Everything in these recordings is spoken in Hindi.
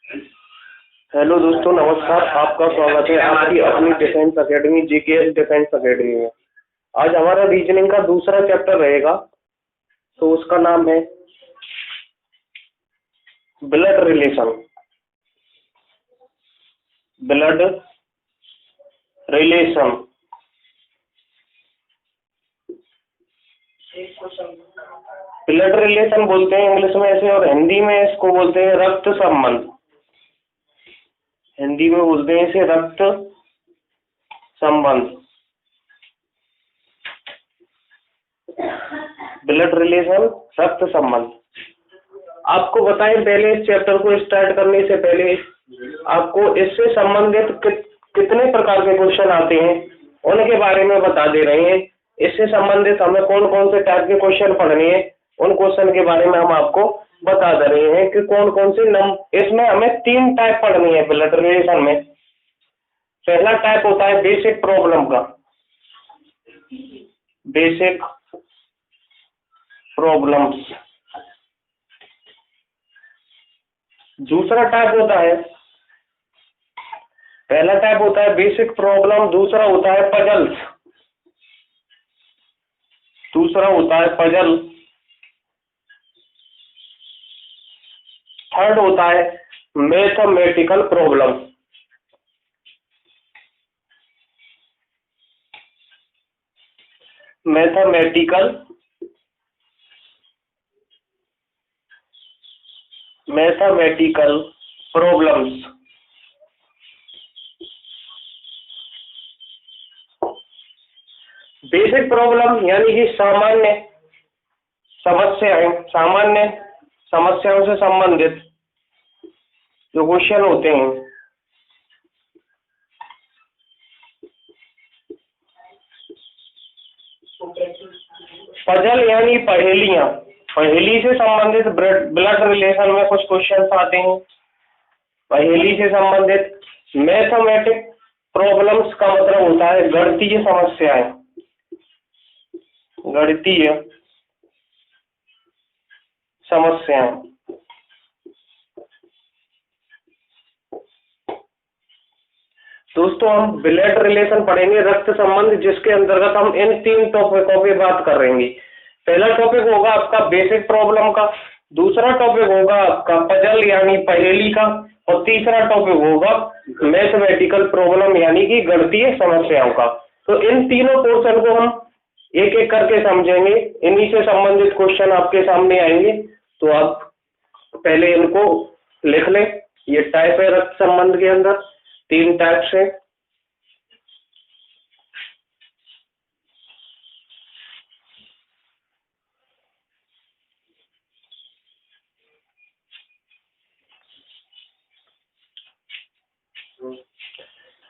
हेलो दोस्तों, नमस्कार। आपका स्वागत है आपकी अपनी defence academy GKS defence academy में। आज हमारा रीजनिंग का दूसरा चैप्टर रहेगा, तो उसका नाम है blood relation. Blood relation blood relation बोलते हैं इंग्लिश में ऐसे, और हिंदी में इसको बोलते हैं रक्त संबंध। हिंदी में बोलते हैं इसे रक्त संबंध। ब्लड रिलेशन, रक्त संबंध। आपको बताएं, पहले इस चैप्टर को स्टार्ट करने से पहले आपको इससे संबंधित कितने प्रकार के क्वेश्चन आते हैं उनके बारे में बता दे रहे हैं। इससे संबंधित हमें कौन कौन से टाइप के क्वेश्चन पढ़ने हैं, उन क्वेश्चन के बारे में हम आपको बता दे रहे हैं कि कौन कौन से इसमें हमें 3 टाइप पढ़नी है ब्लड रिलेशन में। पहला टाइप होता है बेसिक प्रॉब्लम का, बेसिक प्रॉब्लम्स। दूसरा टाइप होता है, पहला टाइप होता है बेसिक प्रॉब्लम, दूसरा होता है पजल्स, दूसरा होता है पजल, थर्ड होता है mathematical problem. Mathematical problems. Basic problem यानी कि सामान्य समस्याएं, सामान्य समस्याओं से संबंधित जो क्वेश्चन होते हैं। पजल यानी पहेलियां, पहेली से संबंधित ब्लड रिलेशन में कुछ क्वेश्चन आते हैं, पहेली से संबंधित। मैथमेटिक प्रॉब्लम्स का मतलब होता है गणितीय समस्याएं, गणितीय समस्याएं। दोस्तों, हम ब्लड रिलेशन पढ़ेंगे, रक्त संबंध, जिसके अंतर्गत हम इन 3 टॉपिकों पे बात करेंगे। पहला टॉपिक होगा आपका बेसिक प्रॉब्लम का, दूसरा टॉपिक होगा आपका पजल यानी पहेली का, और तीसरा टॉपिक होगा मैथमेटिकल प्रॉब्लम यानी कि गणितीय समस्याओं का। तो इन तीनों पोर्शन को हम एक एक करके समझेंगे, इन्हीं से संबंधित क्वेश्चन आपके सामने आएंगे। तो आप पहले इनको लिख लें। ये टाइप है रक्त संबंध के अंदर, 3 टाइप से।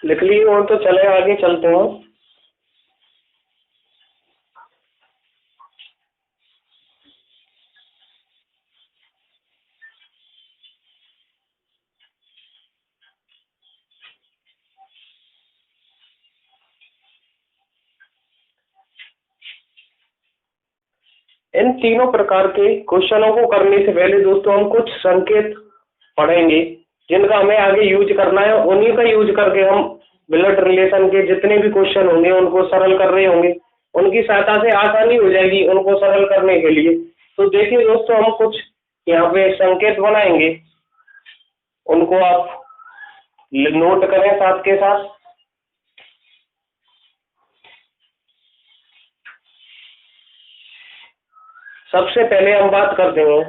लिख लिए हो तो चले आगे चलते हैं। इन तीनों प्रकार के क्वेश्चनों को करने से पहले दोस्तों हम कुछ संकेत पढ़ेंगे जिनका हमें आगे यूज करना है। उन्हीं का यूज करके हम ब्लड रिलेशन के जितने भी क्वेश्चन होंगे उनको सरल कर रहे होंगे। उनकी सहायता से आसानी हो जाएगी उनको सरल करने के लिए। तो देखिए दोस्तों, हम कुछ यहाँ पे संकेत बनाएंगे, उनको आप नोट करें साथ के साथ। सबसे पहले हम बात करते हैं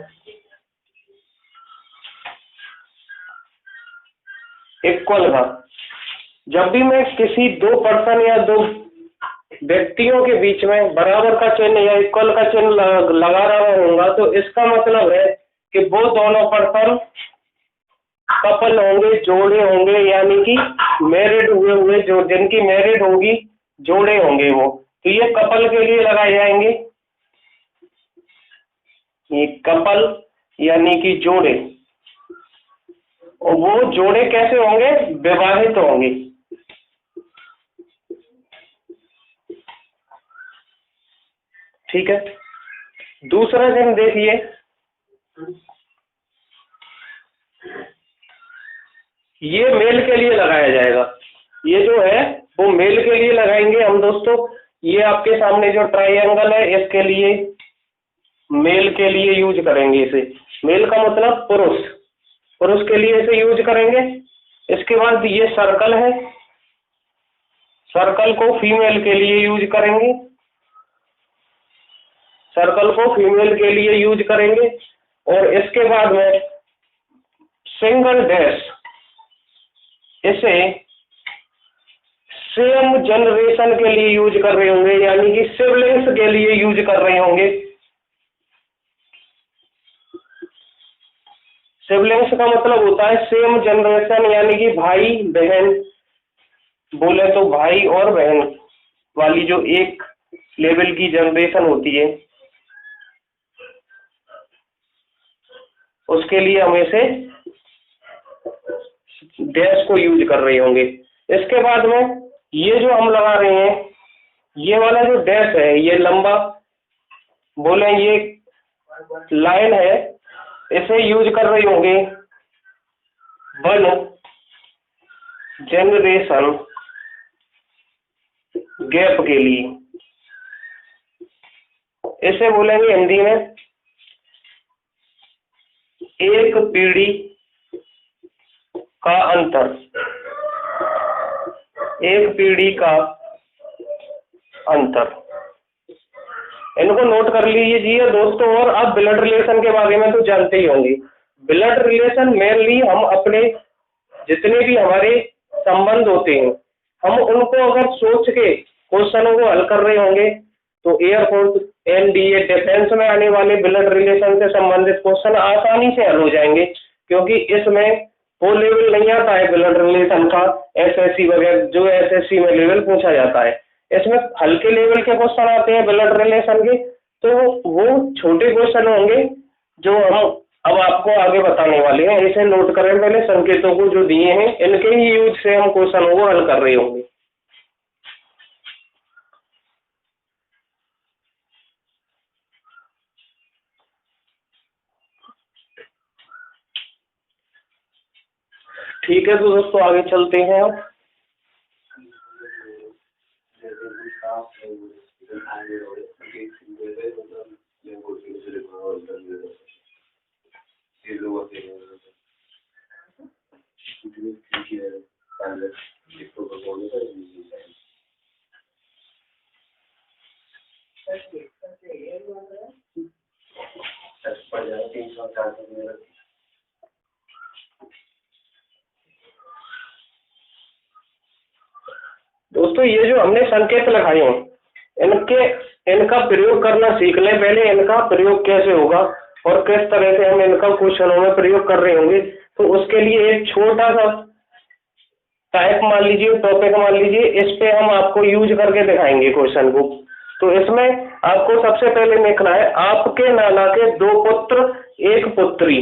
इक्वल का। जब भी मैं किसी 2 पर्सन या 2 व्यक्तियों के बीच में बराबर का चिन्ह या इक्वल का चिन्ह लगा रहा होगा, तो इसका मतलब है कि वो दोनों पर्सन कपल होंगे, जोड़े होंगे, यानी कि मैरिड हुए जो जिनकी मैरिड होगी, जोड़े होंगे वो। तो ये कपल के लिए लगाए जाएंगे, ये कपल यानी कि जोड़े। और वो जोड़े कैसे होंगे? विवाहित होंगे। ठीक है। दूसरा चिन्ह देखिए, ये मेल के लिए लगाया जाएगा, ये जो है वो मेल के लिए लगाएंगे हम दोस्तों। ये आपके सामने जो ट्राइंगल है इसके लिए, मेल के लिए यूज करेंगे इसे। मेल का मतलब पुरुष, पुरुष के लिए इसे यूज करेंगे। इसके बाद ये सर्कल है, सर्कल को फीमेल के लिए यूज करेंगे, सर्कल को फीमेल के लिए यूज करेंगे। और इसके बाद में सिंगल डैश, इसे सेम जनरेशन के लिए यूज कर रहे होंगे, यानी कि सिबलिंग्स के लिए यूज कर रहे होंगे। सिबलिंग्स का मतलब होता है सेम जनरेशन, यानी कि भाई बहन, बोले तो भाई और बहन वाली जो एक लेवल की जनरेशन होती है, उसके लिए हम इसे डैश को यूज कर रहे होंगे। इसके बाद में ये जो हम लगा रहे हैं, ये वाला जो डैश है, ये लंबा बोले ये लाइन है, इसे यूज कर रहे होंगे वन जनरेशन गैप के लिए। इसे बोलेंगे हिंदी में एक पीढ़ी का अंतर, एक पीढ़ी का अंतर। इनको नोट कर लीजिए दोस्तों। और अब ब्लड रिलेशन के बारे में तो जानते ही होंगे। ब्लड रिलेशन मेनली हम अपने जितने भी हमारे संबंध होते हैं, हम उनको अगर सोच के क्वेश्चनों को हल कर रहे होंगे तो एयरफोर्स, एनडीए, डिफेंस में आने वाले ब्लड रिलेशन से संबंधित क्वेश्चन आसानी से हल हो जाएंगे, क्योंकि इसमें वो लेवल नहीं आता है ब्लड रिलेशन का, एसएससी वगैरह जो एसएससी में लेवल पूछा जाता है। इसमें हल्के लेवल के क्वेश्चन आते हैं ब्लड रिलेशन के, तो वो छोटे क्वेश्चन होंगे जो हम अब आपको आगे बताने वाले हैं। इसे नोट करें पहले, संकेतों को जो दिए हैं इनके ही यूज से हम क्वेश्चनों को हल कर रहे होंगे। ठीक है, तो दोस्तों आगे चलते हैं अब। दोस्तों ये जो हमने संकेत लगाए हैं इनका प्रयोग करना सीख लें पहले। इनका प्रयोग कैसे होगा और किस तरह से हम इनका क्वेश्चनों में प्रयोग कर रहे होंगे, तो उसके लिए एक छोटा सा टाइप मान लीजिए, टॉपिक मान लीजिए, इस पे हम आपको यूज करके दिखाएंगे क्वेश्चन को। तो इसमें आपको सबसे पहले लिखना है, आपके नाना के दो पुत्र एक पुत्री।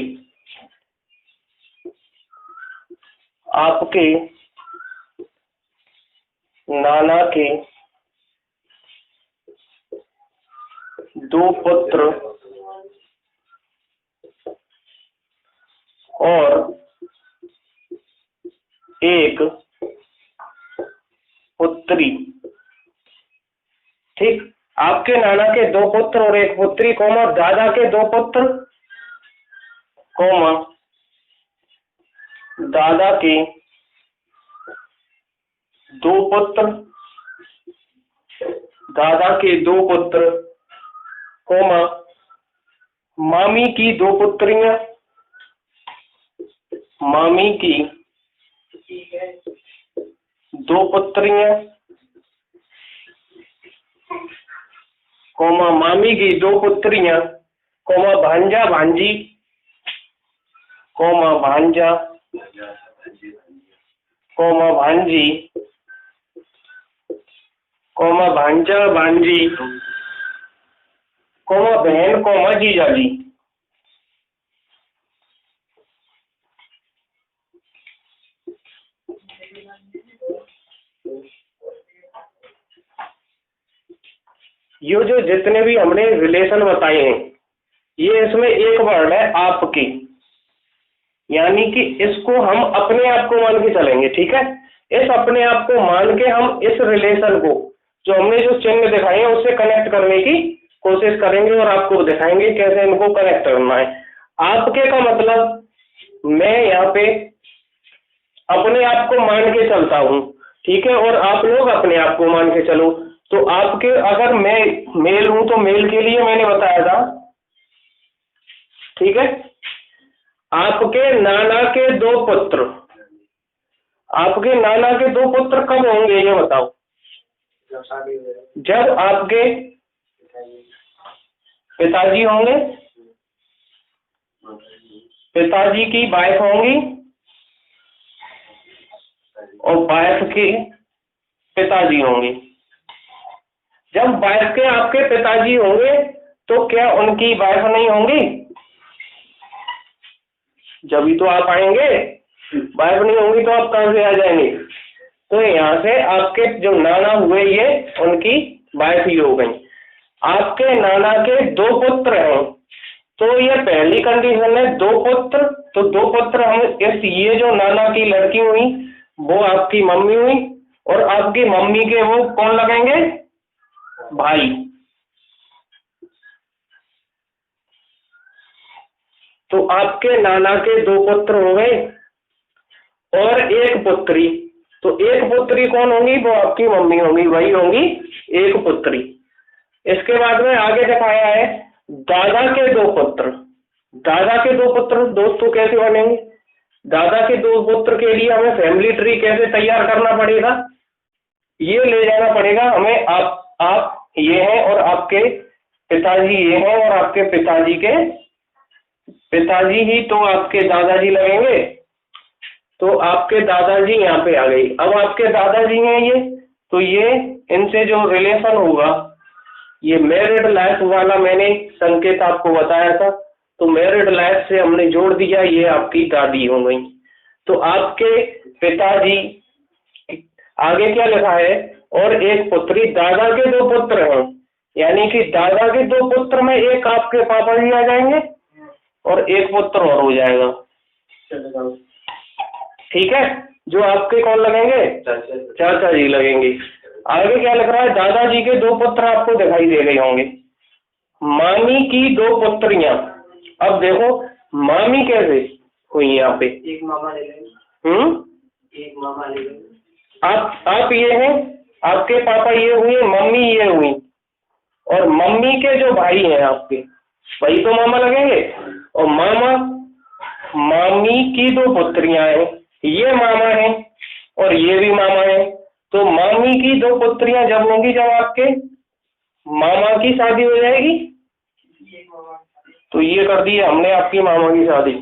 आपके नाना के दो पुत्र और एक पुत्री। ठीक, आपके नाना के दो पुत्र और एक पुत्री, कौमा दादा के दो पुत्र, कौमा दादा के दो पुत्र, दादा के दो पुत्र, कौमा मामी की दो पुत्रियां, मामी की दो पुत्रियां, कौमा मामी की दो पुत्रियां, कौमा भांजा भांजी, कौमा भांजा, कौमा भांजी, कौमा भांजा भांजी, कौमा बहन, कौमा जीजाजी। ये जो जितने भी हमने रिलेशन बताए हैं, ये इसमें एक वर्ड है आपकी, यानी कि इसको हम अपने आप को मान के चलेंगे, ठीक है। इस अपने आप को मान के हम इस रिलेशन को जो हमने जो चिन्ह दिखाए हैं उससे कनेक्ट करने की कोशिश करेंगे और आपको दिखाएंगे कैसे इनको कनेक्ट करना है। आपके का मतलब मैं यहाँ पे अपने आप को मान के चलता हूँ, ठीक है, और आप लोग अपने आप को मान के चलो। तो आपके अगर मैं मेल हूं तो मेल के लिए मैंने बताया था, ठीक है, आपके नाना के दो पुत्र, आपके नाना के दो पुत्र कब होंगे ये बताओ? जब आपके पिताजी होंगे, पिताजी की वाइफ होंगी और वाइफ के पिताजी होंगे। जब वाइफ के आपके पिताजी होंगे तो क्या उनकी वाइफ नहीं होंगी? जब ही तो आप आएंगे, वाइफ नहीं होंगी तो आप कहां से आ जाएंगे? तो यहाँ से आपके जो नाना हुए ये उनकी वाइफ ही हो गई। आपके नाना के दो पुत्र हैं, तो ये पहली कंडीशन है दो पुत्र, तो दो पुत्र हम इस ये जो नाना की लड़की हुई वो आपकी मम्मी हुई और आपकी मम्मी के वो कौन लगेंगे? भाई। तो आपके नाना के दो पुत्र हो गए और एक पुत्री, तो एक पुत्री कौन होंगी? वो आपकी मम्मी होंगी, वही होंगी एक पुत्री। इसके बाद में आगे दिखाया है दादा के दो पुत्र। दादा के दो पुत्र दोस्तों कैसे बनेंगे? दादा के दो पुत्र के लिए हमें फैमिली ट्री कैसे तैयार करना पड़ेगा? ये ले जाना पड़ेगा हमें, आप ये हैं और आपके पिताजी ये हैं और आपके पिताजी के पिताजी ही तो आपके दादाजी लगेंगे। तो आपके दादाजी यहाँ पे आ गई। अब आपके दादाजी हैं ये, तो ये इनसे जो रिलेशन होगा, ये मैरिड लाइफ वाला मैंने संकेत आपको बताया था, तो मैरिड लाइफ से हमने जोड़ दिया, ये आपकी दादी हो गई। तो आपके पिताजी आगे क्या लिखा है? और एक पुत्री, दादा के दो पुत्र हैं, यानी कि दादा के दो पुत्र में एक आपके पापा जी आ जाएंगे और एक पुत्र और हो जाएगा, ठीक है, जो आपके कौन लगेंगे? चाचा जी लगेंगे। आगे क्या लिख रहा है? दादाजी के दो पुत्र आपको दिखाई दे रहे होंगे। मामी की दो पुत्रियां। अब देखो मामी कैसे हुई यहाँ पे? एक मामा ले लेंगे। एक मामा ले लेंगे। आप ये हैं, आपके पापा ये हुए, मम्मी ये हुई, और मम्मी के जो भाई हैं आपके, वही तो मामा लगेंगे। और मामी की दो पुत्रियां हैं, ये मामा हैं और ये भी मामा हैं। तो मामी की दो पुत्रियां जब होंगी, जब आपके मामा की शादी हो जाएगी, तो ये कर दी हमने आपकी मामा की शादी,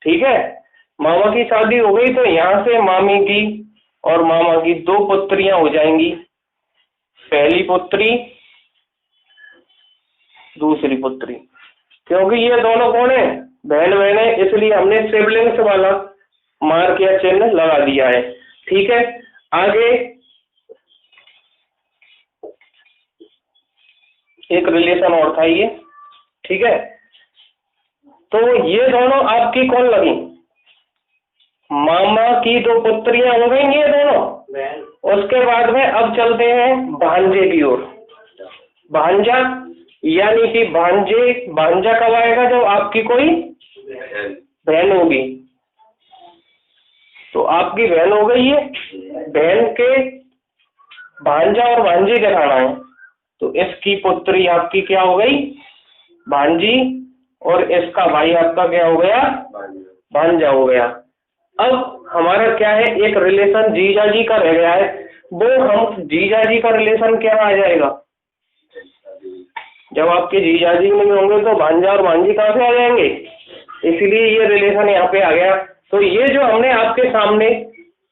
ठीक है। मामा की शादी हो गई तो यहाँ से मामी की और मामा की दो पुत्रियां हो जाएंगी, पहली पुत्री दूसरी पुत्री, क्योंकि ये दोनों कौन है? बहन बहन है, इसलिए हमने सिबलिंग्स वाला मार्क या चिन्ह लगा दिया है, ठीक है। आगे एक रिलेशन और था ये, ठीक है। तो ये दोनों आपकी कौन लगी? मामा की दो पुत्रियां हो गई ये दोनों। उसके बाद में अब चलते हैं भांजे की ओर। भांजा यानी कि भांजा कब आएगा? जब आपकी कोई बहन होगी। तो आपकी बहन हो गई है, बहन के भांजा और भांजी दिखाना है, तो इसकी पुत्री आपकी क्या हो गई? भांजी, और इसका भाई आपका क्या हो गया? भांजा हो गया। अब हमारा क्या है? एक रिलेशन जीजा जी का रह गया है, वो हम जीजा जी का रिलेशन क्या आ जाएगा? जब आपके जीजा जी नहीं होंगे तो भांजा और भांजी कहाँ से आ जाएंगे? इसलिए ये रिलेशन यहाँ पे आ गया। तो ये जो हमने आपके सामने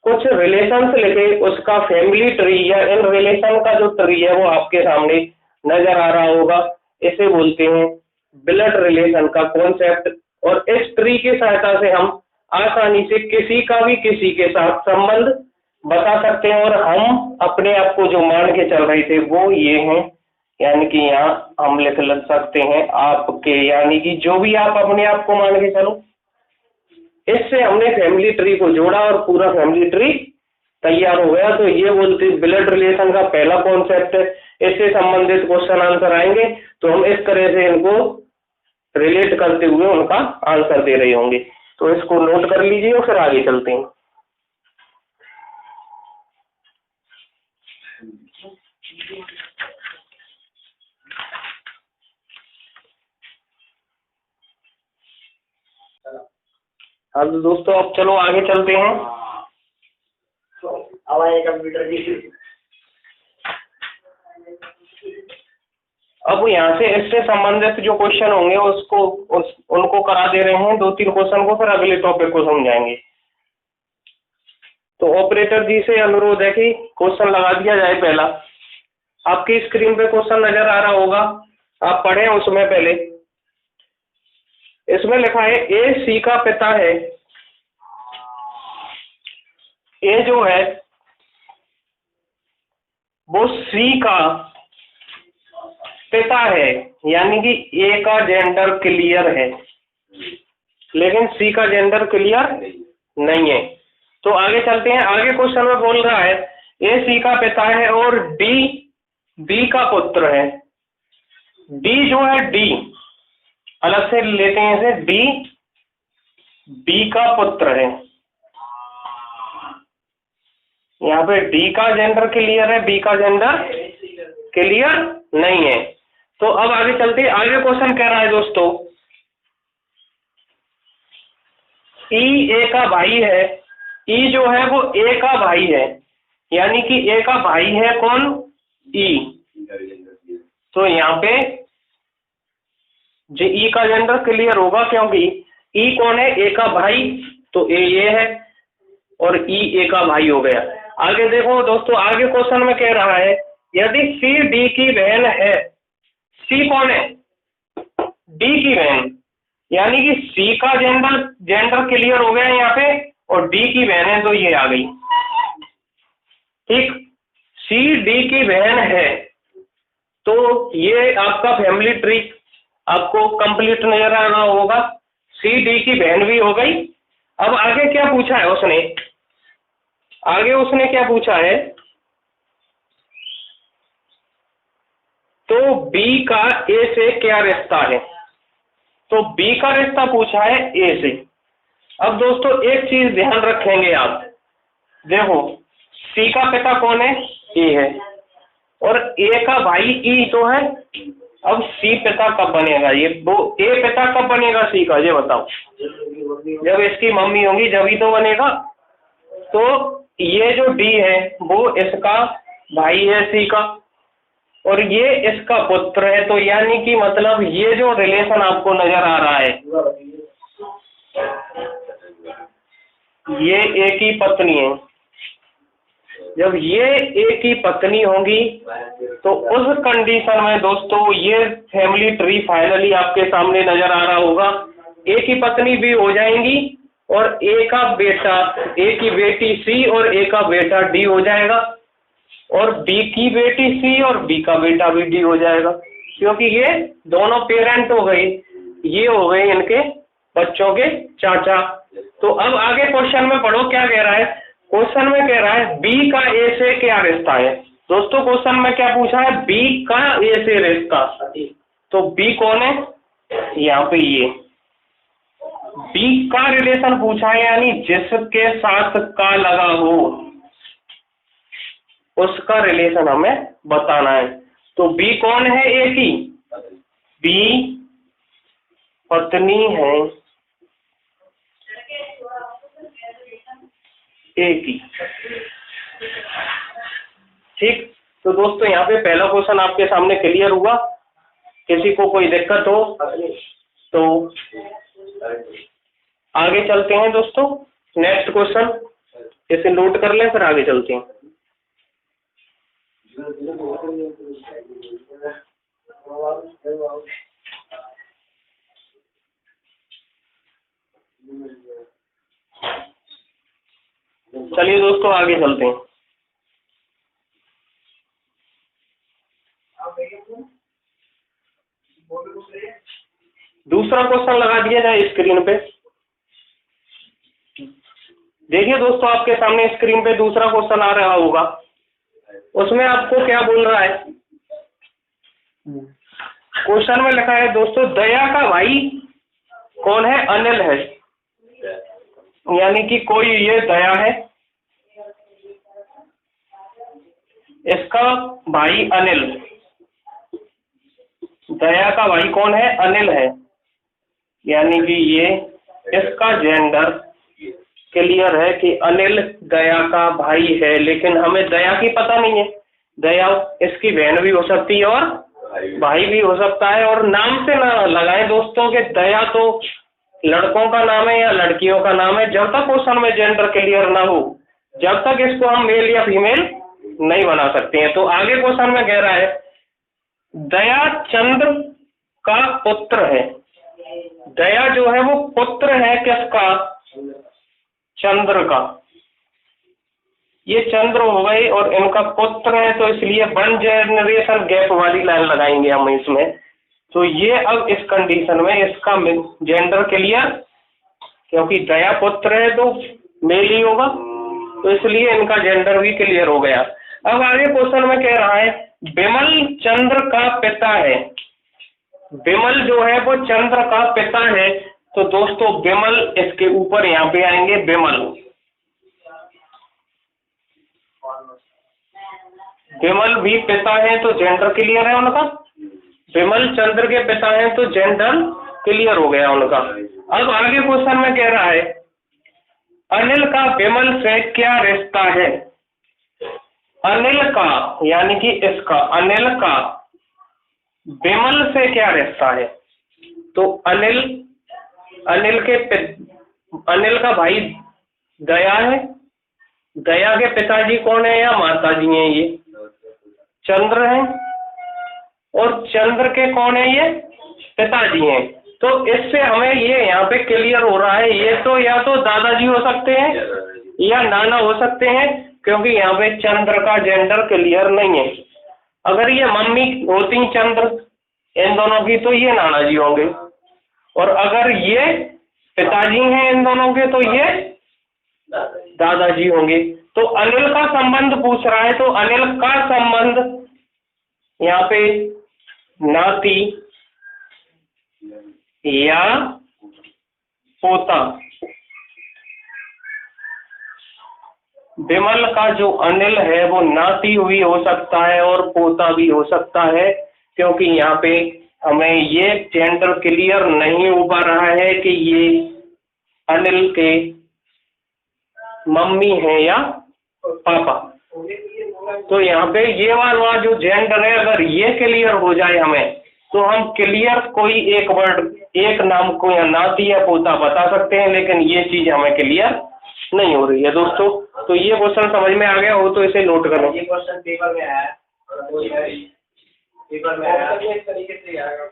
कुछ रिलेशंस लिखे, उसका फैमिली ट्री या इन रिलेशन का जो ट्री है वो आपके सामने नजर आ रहा होगा। इसे बोलते हैं ब्लड रिलेशन का कॉन्सेप्ट। और इस ट्री की सहायता से हम आसानी से किसी का भी किसी के साथ संबंध बता सकते हैं। और हम अपने आप को जो मान के चल रहे थे वो ये हैं, यानी कि यहाँ हम लिख सकते हैं आपके, यानी कि जो भी आप अपने आप को मान के चलो, इससे हमने फैमिली ट्री को जोड़ा और पूरा फैमिली ट्री तैयार हो गया। तो ये बोलते ब्लड रिलेशन का पहला कॉन्सेप्ट है। इससे संबंधित क्वेश्चन आंसर आएंगे तो हम इस तरह से इनको रिलेट करते हुए उनका आंसर दे रहे होंगे। तो इसको नोट कर लीजिए और फिर आगे चलते हैं। हाँ तो दोस्तों अब चलो आगे चलते हैं। अब आए कंप्यूटर की। अब यहाँ से इससे संबंधित जो क्वेश्चन होंगे उनको करा दे रहे हैं 2-3 क्वेश्चन को, फिर अगले टॉपिक को समझाएंगे। तो ऑपरेटर जी से अनुरोध है कि क्वेश्चन लगा दिया जाए। पहला आपकी स्क्रीन पे क्वेश्चन नजर आ रहा होगा, आप पढ़ें उसमें। पहले इसमें लिखा है ए सी का पिता है। ए जो है वो सी का पिता है, यानी कि ए का जेंडर क्लियर है, लेकिन सी का जेंडर क्लियर नहीं है। तो आगे चलते हैं। आगे क्वेश्चन में बोल रहा है ए सी का पिता है और डी बी का पुत्र है। डी जो है, डी अलग से लेते हैं इसे, डी बी का पुत्र है। यहाँ पे डी का जेंडर क्लियर है, बी का जेंडर क्लियर नहीं है। तो अब आगे चलते हैं। आगे क्वेश्चन कह रहा है दोस्तों ई ए का भाई है। ई जो है वो ए का भाई है, यानी कि ए का भाई है कौन? ई। तो यहाँ पे जो ई का जेंडर क्लियर होगा, क्योंकि ई कौन है? ए का भाई, तो ए ये है और ई ए का भाई हो गया। आगे देखो दोस्तों, आगे क्वेश्चन में कह रहा है यदि सी डी की बहन है। सी कौन है? डी की बहन, यानी कि सी का जेंडर क्लियर हो गया यहाँ पे, और डी की बहन है तो ये आ गई। ठीक, सी डी की बहन है तो ये आपका फैमिली ट्री आपको कंप्लीट नजर आ रहा होगा। सी डी की बहन भी हो गई। अब आगे क्या पूछा है उसने? आगे उसने क्या पूछा है? तो बी का ए से क्या रिश्ता है? तो बी का रिश्ता पूछा है ए से। अब दोस्तों एक चीज ध्यान रखेंगे आप, देखो सी का पिता कौन है? ए है, और ए का भाई ई तो है। अब सी पिता कब बनेगा? ये वो ए पिता कब बनेगा सी का, ये बताओ। जब इसकी मम्मी होगी जब तो बनेगा। तो ये जो डी है वो इसका भाई है सी का, और ये इसका पुत्र है। तो यानी कि मतलब ये जो रिलेशन आपको नजर आ रहा है, ये ए की पत्नी है। जब ये ए की पत्नी होगी तो उस कंडीशन में दोस्तों ये फैमिली ट्री फाइनली आपके सामने नजर आ रहा होगा। ए की पत्नी भी हो जाएंगी और ए का बेटा, ए की बेटी सी और ए का बेटा डी हो जाएगा, और बी की बेटी सी और बी का बेटा भी डी हो जाएगा, क्योंकि ये दोनों पेरेंट हो गए, ये हो गए इनके बच्चों के चाचा। तो अब आगे क्वेश्चन में पढ़ो क्या कह रहा है। क्वेश्चन में कह रहा है बी का ए से क्या रिश्ता है। दोस्तों क्वेश्चन में क्या पूछा है? बी का ए से रिश्ता। तो बी कौन है? यहाँ पे ये बी का रिलेशन पूछा है, यानी जिसके साथ का लगा हो उसका रिलेशन हमें बताना है। तो बी कौन है? ए की बी पत्नी है ए की। ठीक, तो दोस्तों यहाँ पे पहला क्वेश्चन आपके सामने क्लियर हुआ। किसी को कोई दिक्कत हो तो आगे चलते हैं दोस्तों। नेक्स्ट क्वेश्चन इसे नोट कर लें, फिर आगे चलते हैं। चलिए दोस्तों आगे चलते हैं। दूसरा क्वेश्चन लगा दिया जाए स्क्रीन पे। देखिए दोस्तों, आपके सामने स्क्रीन पे दूसरा क्वेश्चन आ रहा होगा, उसमें आपको क्या बोल रहा है। क्वेश्चन में लिखा है दोस्तों, दया का भाई कौन है? अनिल है। यानी कि कोई ये दया है, इसका भाई अनिल। दया का भाई कौन है? अनिल है। यानी कि ये इसका जेंडर क्लियर है कि अनिल दया का भाई है, लेकिन हमें दया की पता नहीं है। दया इसकी बहन भी हो सकती है और भाई भी हो सकता है। और नाम से ना लगाएं दोस्तों कि दया तो लड़कों का नाम है या लड़कियों का नाम है। जब तक क्वेश्चन में जेंडर क्लियर ना हो, जब तक इसको हम मेल या फीमेल नहीं बना सकते हैं। तो आगे क्वेश्चन में कह रहा है, दया चंद्र का पुत्र है। दया जो है वो पुत्र है किसका? चंद्र का। ये चंद्र हो गए और इनका पुत्र है, तो इसलिए 1 जनरेशन गैप वाली लाइन लगाएंगे हम इसमें। तो ये अब इस कंडीशन में इसका जेंडर क्लियर, क्योंकि दया पुत्र है तो मेल ही होगा, तो इसलिए इनका जेंडर भी क्लियर हो गया। अब आगे क्वेश्चन में कह रहा है, विमल चंद्र का पिता है। विमल जो है वो चंद्र का पिता है, तो दोस्तों विमल इसके ऊपर यहाँ पे आएंगे। विमल भी पिता है तो जेंडर क्लियर है उनका। विमल चंद्र के पिता हैं तो जेंडर क्लियर हो गया उनका। अब आगे क्वेश्चन में कह रहा है, अनिल का विमल से क्या रिश्ता है? अनिल का यानी कि इसका, अनिल का विमल से क्या रिश्ता है? तो अनिल का भाई दया है। दया के पिताजी कौन है या माताजी हैं? ये चंद्र है। और चंद्र के कौन है? ये पिताजी हैं। तो इससे हमें ये यहाँ पे क्लियर हो रहा है, ये तो या तो दादाजी हो सकते हैं या नाना हो सकते हैं, क्योंकि यहाँ पे चंद्र का जेंडर क्लियर नहीं है। अगर ये मम्मी होती चंद्र इन दोनों की, तो ये नाना जी होंगे। और अगर ये पिताजी हैं इन दोनों के, तो ये दादाजी होंगे। तो अनिल का संबंध पूछ रहा है, तो अनिल का संबंध यहाँ पे नाती या पोता। विमल का जो अनिल है वो नाती भी हो सकता है और पोता भी हो सकता है, क्योंकि यहाँ पे हमें ये जेंडर क्लियर नहीं हो पा रहा है कि ये अनिल के मम्मी है या पापा। तो यहाँ पे ये वाला जो जेंडर है, अगर ये क्लियर हो जाए हमें, तो हम क्लियर कोई एक वर्ड, एक नाम को या नाती या पोता बता सकते हैं, लेकिन ये चीज हमें क्लियर नहीं हो रही है दोस्तों। तो ये क्वेश्चन समझ में आ गया हो तो इसे नोट करो। ये क्वेश्चन पेपर में आया है, पेपर में आया इस तरीके से आया।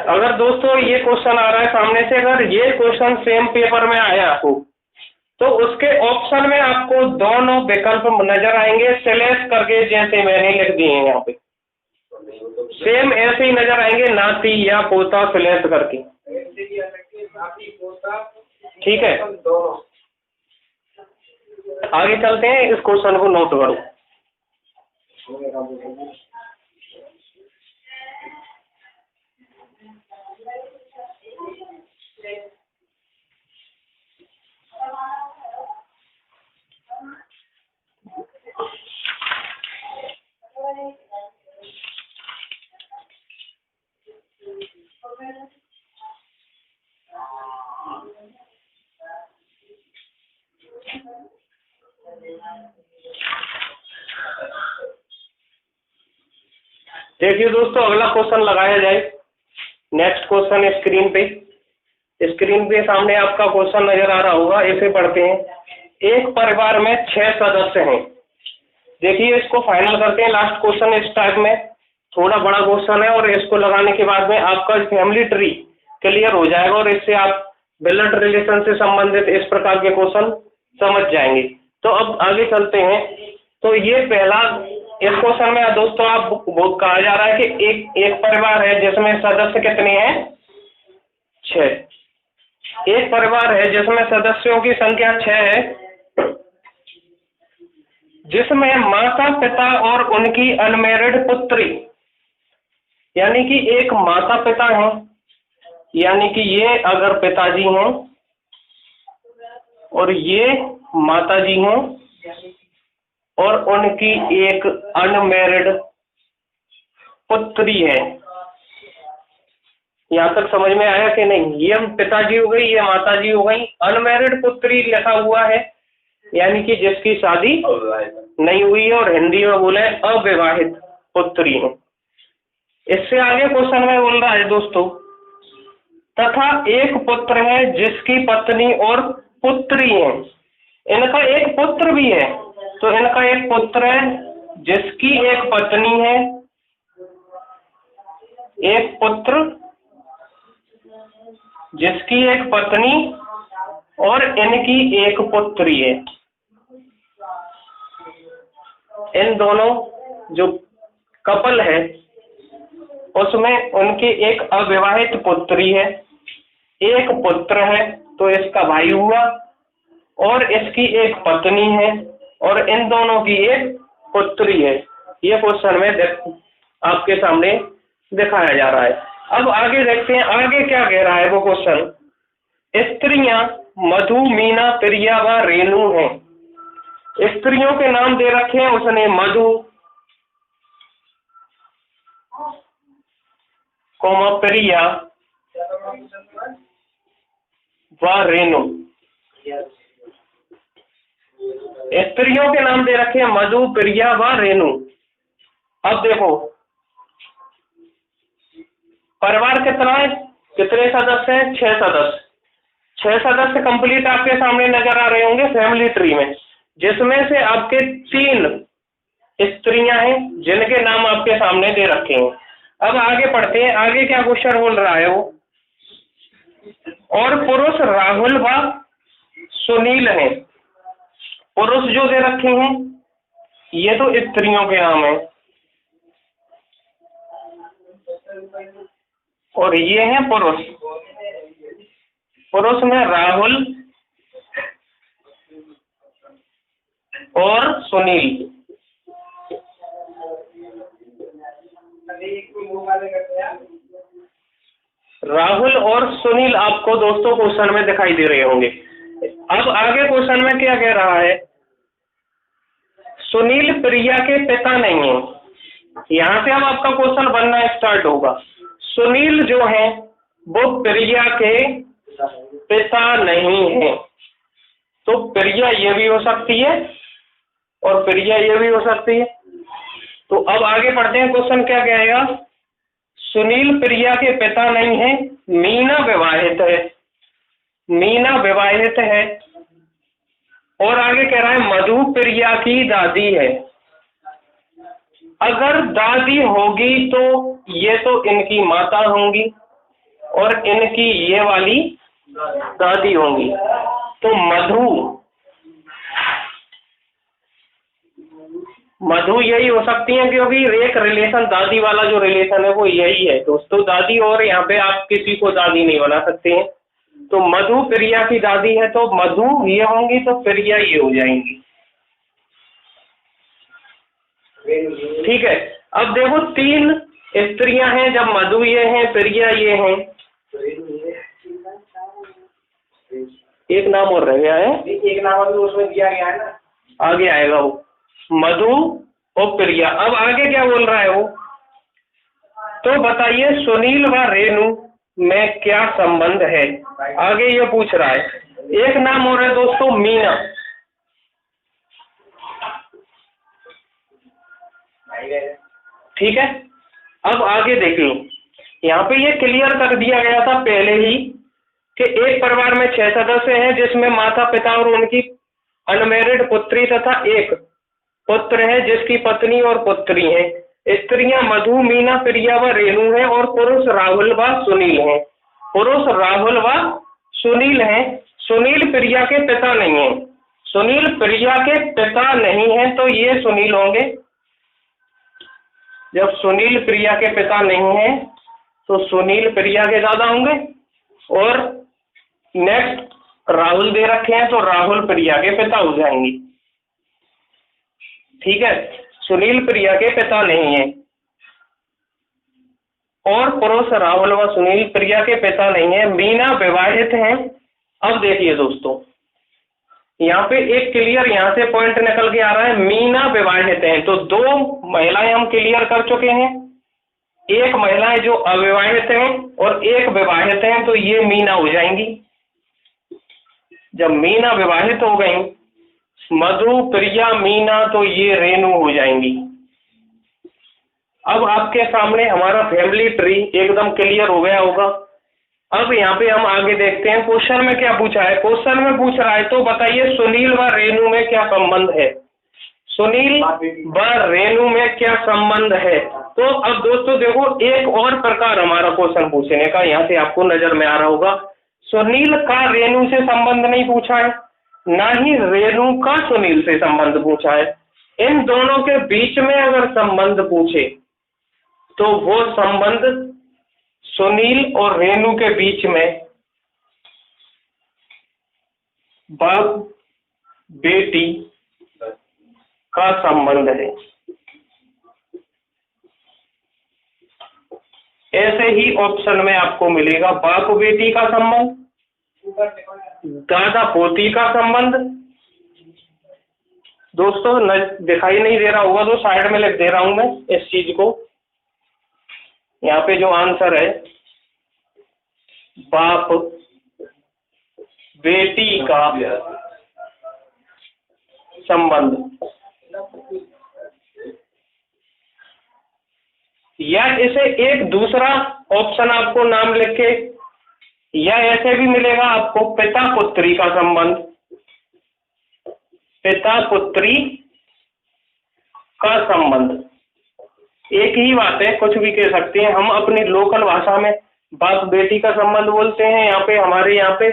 अगर दोस्तों ये क्वेश्चन आ रहा है सामने से, अगर ये क्वेश्चन सेम पेपर में आया हो, तो उसके ऑप्शन में आपको दोनों विकल्प नजर आएंगे सिलेक्ट करके, जैसे मैंने लिख दिए हैं यहाँ पे। सेम ऐसे ही नजर आएंगे, नाती या पोता सिलेक्ट करके। ठीक है, आगे चलते हैं, इस क्वेश्चन को नोट करो। देखिए दोस्तों, अगला क्वेश्चन लगाया जाए। नेक्स्ट क्वेश्चन स्क्रीन पे सामने आपका क्वेश्चन नजर आ रहा होगा, इसे पढ़ते हैं। एक परिवार में 6 सदस्य हैं। देखिए इसको फाइनल करते हैं। लास्ट क्वेश्चन इस टाइप में थोड़ा बड़ा क्वेश्चन है, और इसको लगाने के बाद में आपका फैमिली ट्री क्लियर हो जाएगा, और इससे आप ब्लड रिलेशन से संबंधित इस प्रकार के क्वेश्चन समझ जाएंगे। तो अब आगे चलते हैं। तो ये पहला, इस क्वेश्चन में दोस्तों आप कहा जा रहा है कि एक परिवार है जिसमें सदस्य कितने हैं? 6। एक परिवार है जिसमें सदस्यों की संख्या 6 है, जिसमें माता पिता और उनकी अनमैरिड पुत्री, यानी कि एक माता पिता हैं, यानी कि ये अगर पिताजी हैं और ये माताजी हैं और उनकी एक अनमैरिड पुत्री है। यहाँ तक समझ में आया कि नहीं? ये पिताजी हो गई, ये माताजी हो गई। अनमैरिड पुत्री लिखा हुआ है यानी कि जिसकी शादी नहीं हुई है, और हिंदी में बोले अविवाहित पुत्री है। इससे आगे क्वेश्चन में बोल रहा है दोस्तों, तथा एक पुत्र है जिसकी पत्नी और पुत्री है। इनका एक पुत्र भी है, तो इनका एक पुत्र है जिसकी एक पत्नी है, एक पुत्र जिसकी एक पत्नी और इनकी एक पुत्री है। इन दोनों जो कपल है उसमें उनकी एक अविवाहित पुत्री है, एक पुत्र है तो इसका भाई हुआ, और इसकी एक पत्नी है और इन दोनों की एक पुत्री है। ये क्वेश्चन में आपके सामने दिखाया जा रहा है। अब आगे देखते हैं आगे क्या कह रहा है वो क्वेश्चन। स्त्रियां मधु, मीना, प्रिया व रेणु हैं। स्त्रियों के नाम दे रखे हैं उसने मधु, प्रिया व रेणु। स्त्रियों के नाम दे रखे हैं मधु, प्रिया व रेणु। अब देखो परिवार कितना है, कितने सदस्य हैं? 6 सदस्य। 6 सदस्य कंप्लीट आपके सामने नजर आ रहे होंगे फैमिली ट्री में, जिसमें से आपके 3 स्त्रियां हैं जिनके नाम आपके सामने दे रखे हैं। अब आगे पढ़ते हैं, आगे क्या क्वेश्चन बोल रहा है वो। और पुरुष राहुल व सुनील हैं। पुरुष जो दे रखे हैं ये तो स्त्रियों के नाम है, और ये हैं पुरुष। पुरुष में राहुल और सुनील। राहुल और सुनील आपको दोस्तों क्वेश्चन में दिखाई दे रहे होंगे। अब आगे क्वेश्चन में क्या कह रहा है, सुनील प्रिया के पिता नहीं है। यहां से अब आपका क्वेश्चन बनना स्टार्ट होगा। सुनील जो है वो प्रिया के पिता नहीं है, तो प्रिया ये भी हो सकती है और प्रिया ये भी हो सकती है। तो अब आगे पढ़ते हैं, क्वेश्चन क्या कहेगा। सुनील प्रिया के पिता नहीं है, मीना विवाहित है, मीना विवाहित है। और आगे कह रहा है मधु प्रिया की दादी है। अगर दादी होगी तो ये तो इनकी माता होंगी और इनकी ये वाली दादी होंगी। तो मधु यही हो सकती है, क्योंकि एक रिलेशन दादी वाला जो रिलेशन है वो यही है दोस्तों, दादी। और यहाँ पे आप किसी को दादी नहीं बना सकते हैं। तो मधु प्रिया की दादी है, तो मधु ये होंगी तो प्रिया ये हो जाएंगी। ठीक है। अब देखो 3 स्त्रियां हैं, जब मधु ये हैं, प्रिया ये हैं, एक नाम और रह गया है, एक नाम अभी उसमें दिया गया है ना, आगे आएगा वो मधु और प्रिया। अब आगे क्या बोल रहा है वो, तो बताइए सुनील व रेणु में क्या संबंध है। आगे ये पूछ रहा है। एक नाम और है दोस्तों मीना। ठीक है। अब आगे देखिए, यहाँ पे ये क्लियर कर दिया गया था पहले ही कि एक परिवार में 6 सदस्य हैं, जिसमें माता पिता और उनकी अनमैरिड पुत्री तथा एक पुत्र है जिसकी पत्नी और पुत्री है। स्त्रियां मधु, मीना, प्रिया व रेणु हैं, और पुरुष राहुल व सुनील हैं। पुरुष राहुल व सुनील हैं। सुनील प्रिया के पिता नहीं है। सुनील प्रिया के पिता नहीं है, तो ये सुनील होंगे। जब सुनील प्रिया के पिता नहीं है तो सुनील प्रिया के दादा होंगे, और नेक्स्ट राहुल दे रखे हैं तो राहुल प्रिया के पिता हो जाएंगे। ठीक है, सुनील प्रिया के पिता नहीं है और पुरुष राहुल व सुनील प्रिया के पिता नहीं है। मीना विवाहित हैं। अब देखिए दोस्तों, यहाँ पे एक क्लियर यहाँ से पॉइंट निकल के आ रहा है, मीना विवाहित हैं। तो दो महिलाएं हम क्लियर कर चुके हैं, एक महिलाएं जो अविवाहित हैं और एक विवाहित हैं, तो ये मीना हो जाएंगी। जब मीना विवाहित हो गई, मधु प्रिया मीना, तो ये रेणु हो जाएंगी। अब आपके सामने हमारा फैमिली ट्री एकदम क्लियर हो गया होगा। अब यहाँ पे हम आगे देखते हैं क्वेश्चन में क्या पूछा है। क्वेश्चन में पूछ रहा है, तो बताइए सुनील व रेणु में क्या संबंध है। सुनील व रेणु में क्या संबंध है। तो अब दोस्तों देखो, एक और प्रकार हमारा क्वेश्चन पूछने का यहाँ से आपको नजर में आ रहा होगा। सुनील का रेणु से संबंध नहीं पूछा है, ना ही रेणु का सुनील से संबंध पूछा है। इन दोनों के बीच में अगर संबंध पूछे तो वो संबंध सुनील और रेणु के बीच में बाप बेटी का संबंध है। ऐसे ही ऑप्शन में आपको मिलेगा बाप बेटी का संबंध, दादा पोती का संबंध। दोस्तों दिखाई नहीं दे रहा होगा तो साइड में लिख दे रहा हूं मैं इस चीज को। यहाँ पे जो आंसर है, बाप बेटी का संबंध, या इसे एक दूसरा ऑप्शन आपको नाम लिख के, या ऐसे भी मिलेगा आपको पिता पुत्री का संबंध, पिता पुत्री का संबंध। एक ही बात है, कुछ भी कह सकते हैं। हम अपनी लोकल भाषा में बाप बेटी का संबंध बोलते हैं यहाँ पे, हमारे यहाँ पे,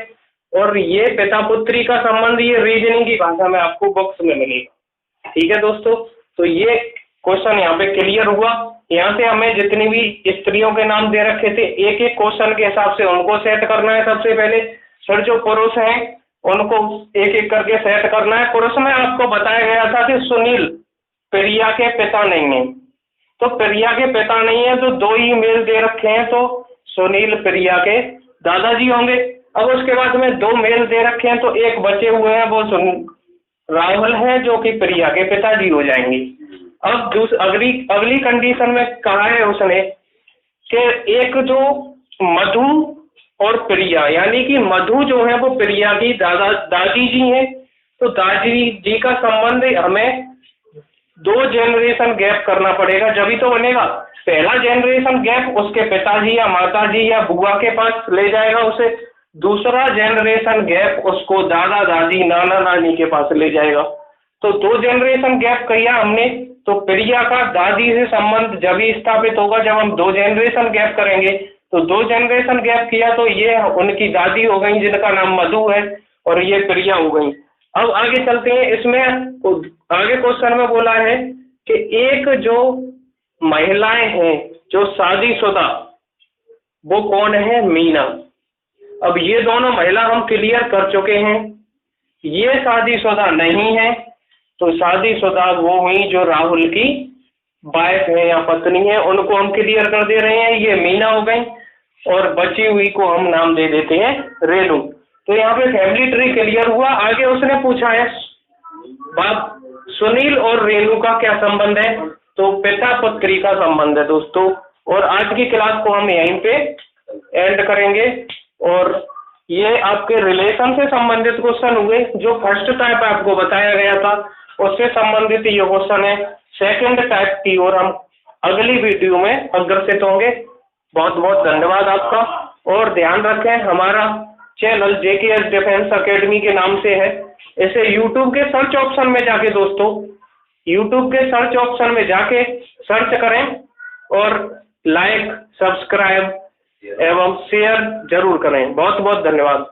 और ये पिता पुत्री का संबंध ये रीजनिंग की भाषा में आपको बॉक्स में मिलेगा। ठीक है दोस्तों, तो ये क्वेश्चन यहाँ पे क्लियर हुआ। यहाँ से हमें जितनी भी स्त्रियों के नाम दे रखे थे, एक एक क्वेश्चन के हिसाब से उनको सेट करना है सबसे पहले। फिर जो पुरुष हैं उनको एक एक करके सेट करना है। पुरुष में आपको बताया गया था कि सुनील प्रिया के पिता नहीं है, तो प्रिया के पिता नहीं है, तो दो ही मेल दे रखे हैं, तो सुनील प्रिया के दादाजी होंगे। अब उसके बाद में दो मेल दे रखे हैं, तो एक बचे हुए हैं, वो राहुल है जो कि प्रिया के पिताजी हो जाएंगे। अब अगली कंडीशन में कहा है उसने कि एक जो मधु और प्रिया, यानी कि मधु जो है वो प्रिया की दादी जी हैं, तो दादी जी का संबंध हमें 2 जनरेशन गैप करना पड़ेगा, जब तो बनेगा। पहला जनरेशन गैप उसके पिताजी या माताजी या बुआ के पास ले जाएगा उसे, दूसरा जनरेशन गैप उसको दादा दादी नाना नानी के पास ले जाएगा। तो 2 जनरेशन गैप किया हमने, तो प्रिया का दादी से संबंध जब ही स्थापित होगा जब हम 2 जनरेशन गैप करेंगे। तो 2 जनरेशन गैप किया तो ये उनकी दादी हो गई जिनका नाम मधु है, और ये प्रिया हो गई। अब आगे चलते हैं। इसमें आगे क्वेश्चन में बोला है कि एक जो महिलाएं हैं जो शादीशुदा, वो कौन है, मीना। अब ये दोनों महिला हम क्लियर कर चुके हैं, ये शादीशुदा नहीं है, तो शादीशुदा वो हुई जो राहुल की वाइफ है या पत्नी है, उनको हम क्लियर कर दे रहे हैं, ये मीना हो गई, और बची हुई को हम नाम दे देते हैं रेणु। तो यहाँ पे फैमिली ट्री क्लियर हुआ। आगे उसने पूछा है बाप सुनील और रेणु का क्या संबंध है, तो पिता पुत्री का संबंध है दोस्तों। और आज की क्लास को हम यहीं पे एंड करेंगे, और ये आपके रिलेशन से संबंधित क्वेश्चन हुए। जो फर्स्ट टाइप आपको बताया गया था उससे संबंधित ये क्वेश्चन है। सेकंड टाइप की और हम अगली वीडियो में अग्रसित होंगे। बहुत बहुत धन्यवाद आपका, और ध्यान रखें हमारा चैनल JKS डिफेंस एकेडमी के नाम से है। इसे YouTube के सर्च ऑप्शन में जाके दोस्तों, YouTube के सर्च ऑप्शन में जाके सर्च करें और लाइक, सब्सक्राइब एवं शेयर जरूर करें। बहुत बहुत धन्यवाद।